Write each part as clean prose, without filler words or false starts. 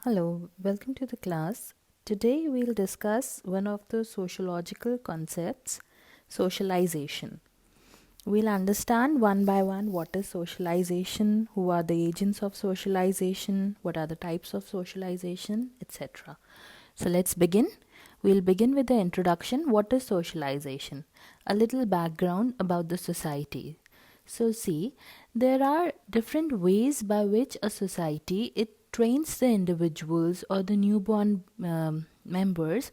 Hello, welcome to the class. Today we'll discuss one of the sociological concepts, socialization. We'll understand one by one what is socialization, who are the agents of socialization, what are the types of socialization, etc. So let's begin. We'll begin with the introduction. What is socialization? A little background about the society. So see, there are different ways by which a society it trains the individuals or the newborn members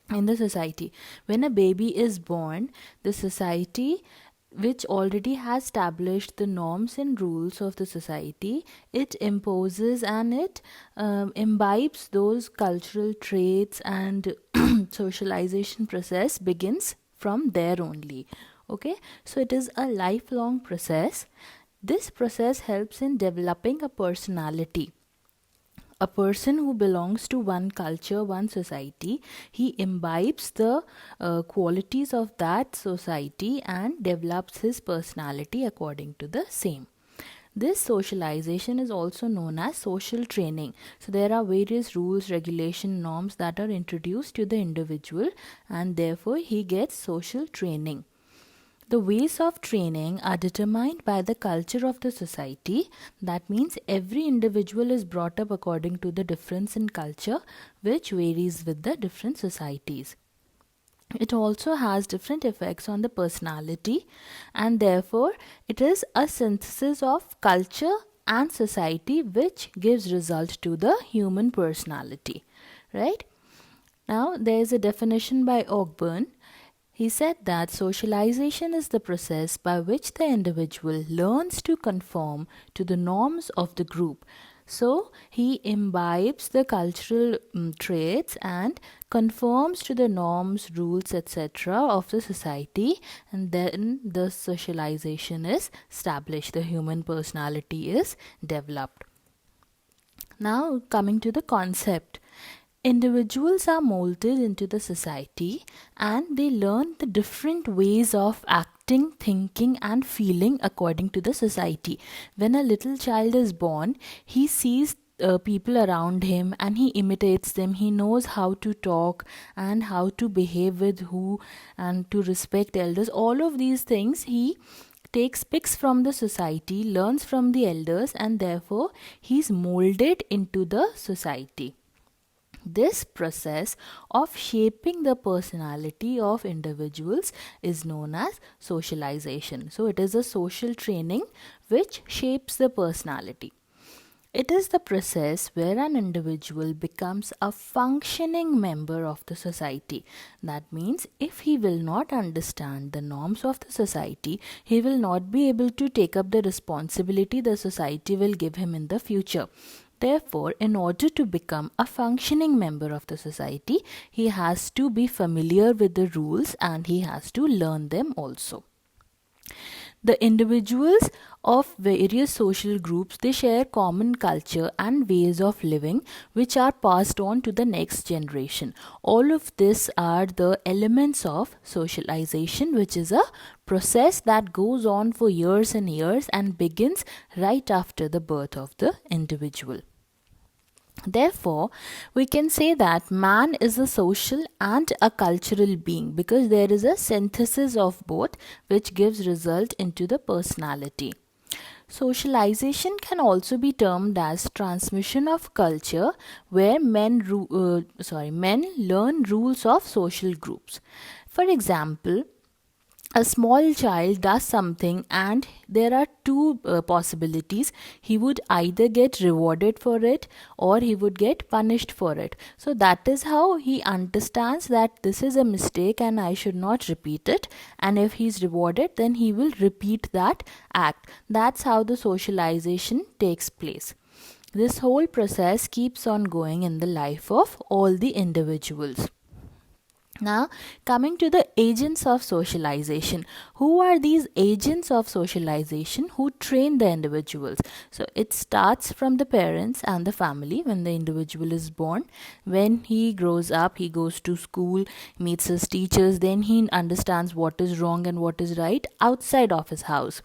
in the society. When a baby is born, the society which already has established the norms and rules of the society, it imposes and it imbibes those cultural traits, and socialization process begins from there only. Okay, so it is a lifelong process. This process helps in developing a personality. A person who belongs to one culture, one society, he imbibes the qualities of that society and develops his personality according to the same. This socialization is also known as social training. So there are various rules, regulation, norms that are introduced to the individual, and therefore he gets social training. The ways of training are determined by the culture of the society. That means every individual is brought up according to the difference in culture, which varies with the different societies. It also has different effects on the personality, and therefore it is a synthesis of culture and society which gives result to the human personality, right? Now there is a definition by Ogburn. He said that socialization is the process by which the individual learns to conform to the norms of the group. So he imbibes the cultural traits and conforms to the norms, rules, etc. of the society, and then the socialization is established. The human personality is developed. Now, coming to the concept. Individuals are molded into the society and they learn the different ways of acting, thinking, and feeling according to the society. When a little child is born, he sees people around him and he imitates them. He knows how to talk and how to behave with who and to respect elders. All of these things he takes picks from the society, learns from the elders, and therefore he's molded into the society. This process of shaping the personality of individuals is known as socialization. So, it is a social training which shapes the personality. It is the process where an individual becomes a functioning member of the society. That means if he will not understand the norms of the society, he will not be able to take up the responsibility the society will give him in the future. Therefore, in order to become a functioning member of the society, he has to be familiar with the rules and he has to learn them also. The individuals of various social groups, they share common culture and ways of living which are passed on to the next generation. All of this are the elements of socialization, which is a process that goes on for years and years and begins right after the birth of the individual. Therefore, we can say that man is a social and a cultural being because there is a synthesis of both which gives result into the personality. Socialization can also be termed as transmission of culture where men learn rules of social groups. For example, a small child does something and there are two possibilities. He would either get rewarded for it or he would get punished for it. So that is how he understands that this is a mistake and I should not repeat it, and if he is rewarded then he will repeat that act. That's how the socialization takes place. This whole process keeps on going in the life of all the individuals. Now, coming to the agents of socialization. Who are these agents of socialization who train the individuals? So, it starts from the parents and the family when the individual is born. When he grows up, he goes to school, meets his teachers, then he understands what is wrong and what is right outside of his house.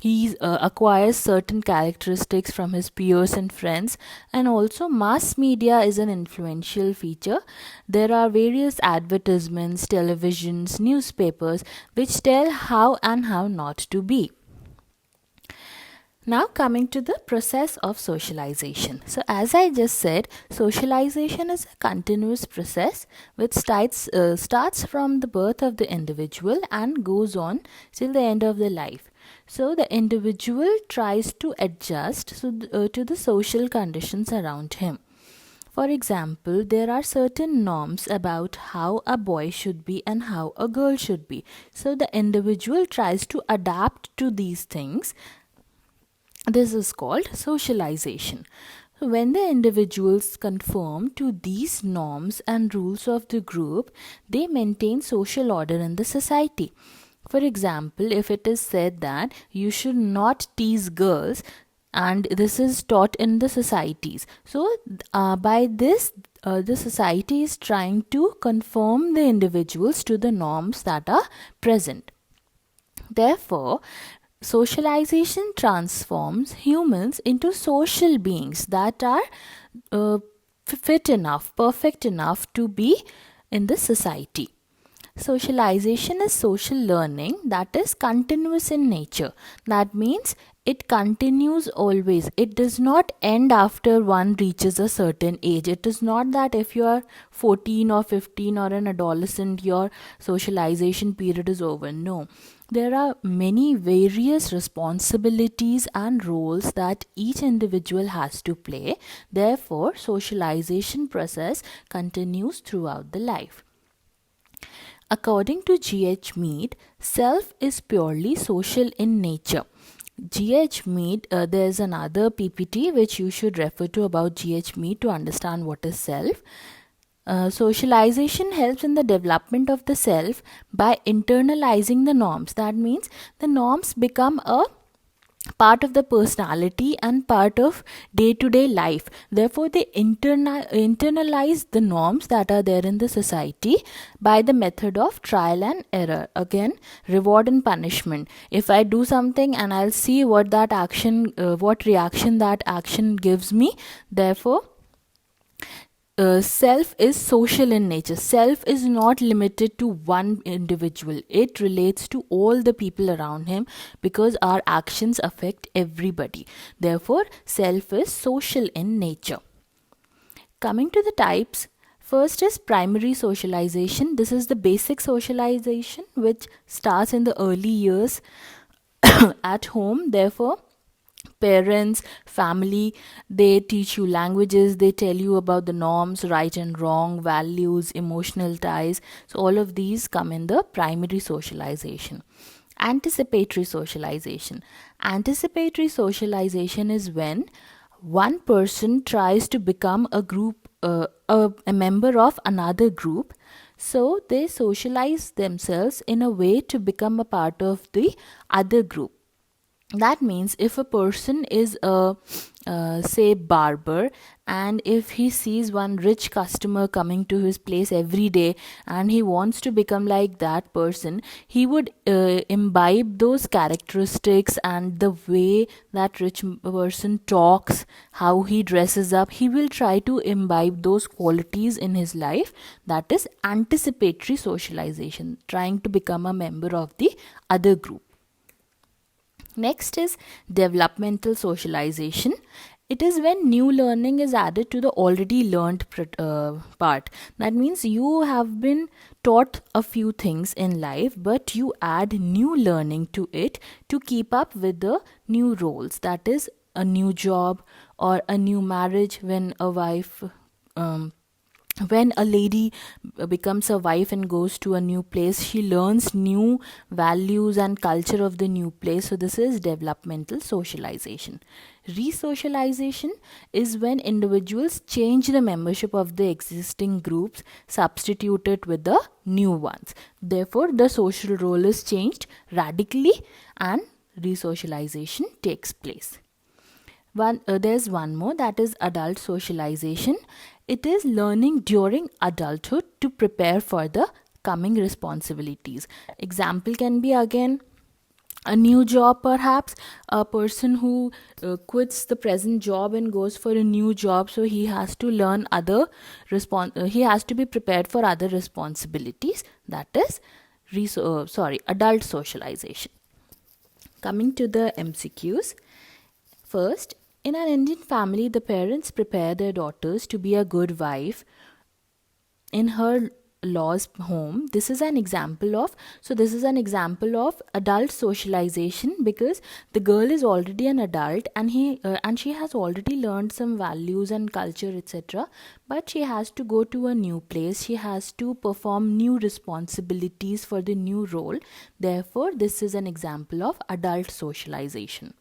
He acquires certain characteristics from his peers and friends, and also mass media is an influential feature. There are various advertisements, televisions, newspapers which tell how and how not to be. Now coming to the process of socialization. So as I just said, socialization is a continuous process which starts from the birth of the individual and goes on till the end of the life. So the individual tries to adjust to the social conditions around him. For example, there are certain norms about how a boy should be and how a girl should be. So the individual tries to adapt to these things. This is called socialization. So when the individuals conform to these norms and rules of the group, they maintain social order in the society. For example, if it is said that you should not tease girls, and this is taught in the societies. So by this, the society is trying to conform the individuals to the norms that are present. Therefore, socialization transforms humans into social beings that are fit enough, perfect enough to be in the society. Socialization is social learning that is continuous in nature. That means it continues always. It does not end after one reaches a certain age. It is not that if you are 14 or 15 or an adolescent, your socialization period is over. No. There are many various responsibilities and roles that each individual has to play. Therefore, socialization process continues throughout the life. According to GH Mead, self is purely social in nature. GH Mead, there's another PPT which you should refer to about GH Mead to understand what is self. Socialization helps in the development of the self by internalizing the norms. That means the norms become a part of the personality and part of day-to-day life. Therefore, they internalize the norms that are there in the society by the method of trial and error. Again, reward and punishment. If I do something and I'll see what reaction that action gives me. Therefore, self is social in nature. Self is not limited to one individual. It relates to all the people around him because our actions affect everybody. Therefore, self is social in nature. Coming to the types, first is primary socialization. This is the basic socialization which starts in the early years at home. Therefore, parents, family, they teach you languages, they tell you about the norms, right and wrong, values, emotional ties. So all of these come in the primary socialization. Anticipatory socialization. Anticipatory socialization is when one person tries to become a member of another group. So they socialize themselves in a way to become a part of the other group. That means if a person is a say barber, and if he sees one rich customer coming to his place every day and he wants to become like that person, he would imbibe those characteristics and the way that rich person talks, how he dresses up. He will try to imbibe those qualities in his life. That is anticipatory socialization, trying to become a member of the other group. Next is developmental socialization. It is when new learning is added to the already learned part. That means you have been taught a few things in life, but you add new learning to it to keep up with the new roles. That is a new job or a new marriage. When a lady becomes a wife and goes to a new place, she learns new values and culture of the new place. So this is developmental socialization. Resocialization is when individuals change the membership of the existing groups, substitute it with the new ones. Therefore, the social role is changed radically and resocialization takes place. There's one more, that is adult socialization. It is learning during adulthood to prepare for the coming responsibilities. Example can be again a new job, perhaps a person who quits the present job and goes for a new job, so he has to learn other he has to be prepared for other responsibilities. That is adult socialization. Coming to the MCQs. First, in an Indian family, the parents prepare their daughters to be a good wife in her law's home. This is an example of adult socialization, because the girl is already an adult, and she has already learned some values and culture, etc., but she has to go to a new place, she has to perform new responsibilities for the new role. Therefore, this is an example of adult socialization.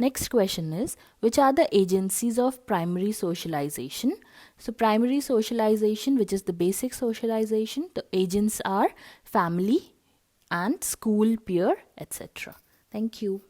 Next question is, which are the agencies of primary socialization? So primary socialization, which is the basic socialization, the agents are family and school, peer, etc. Thank you.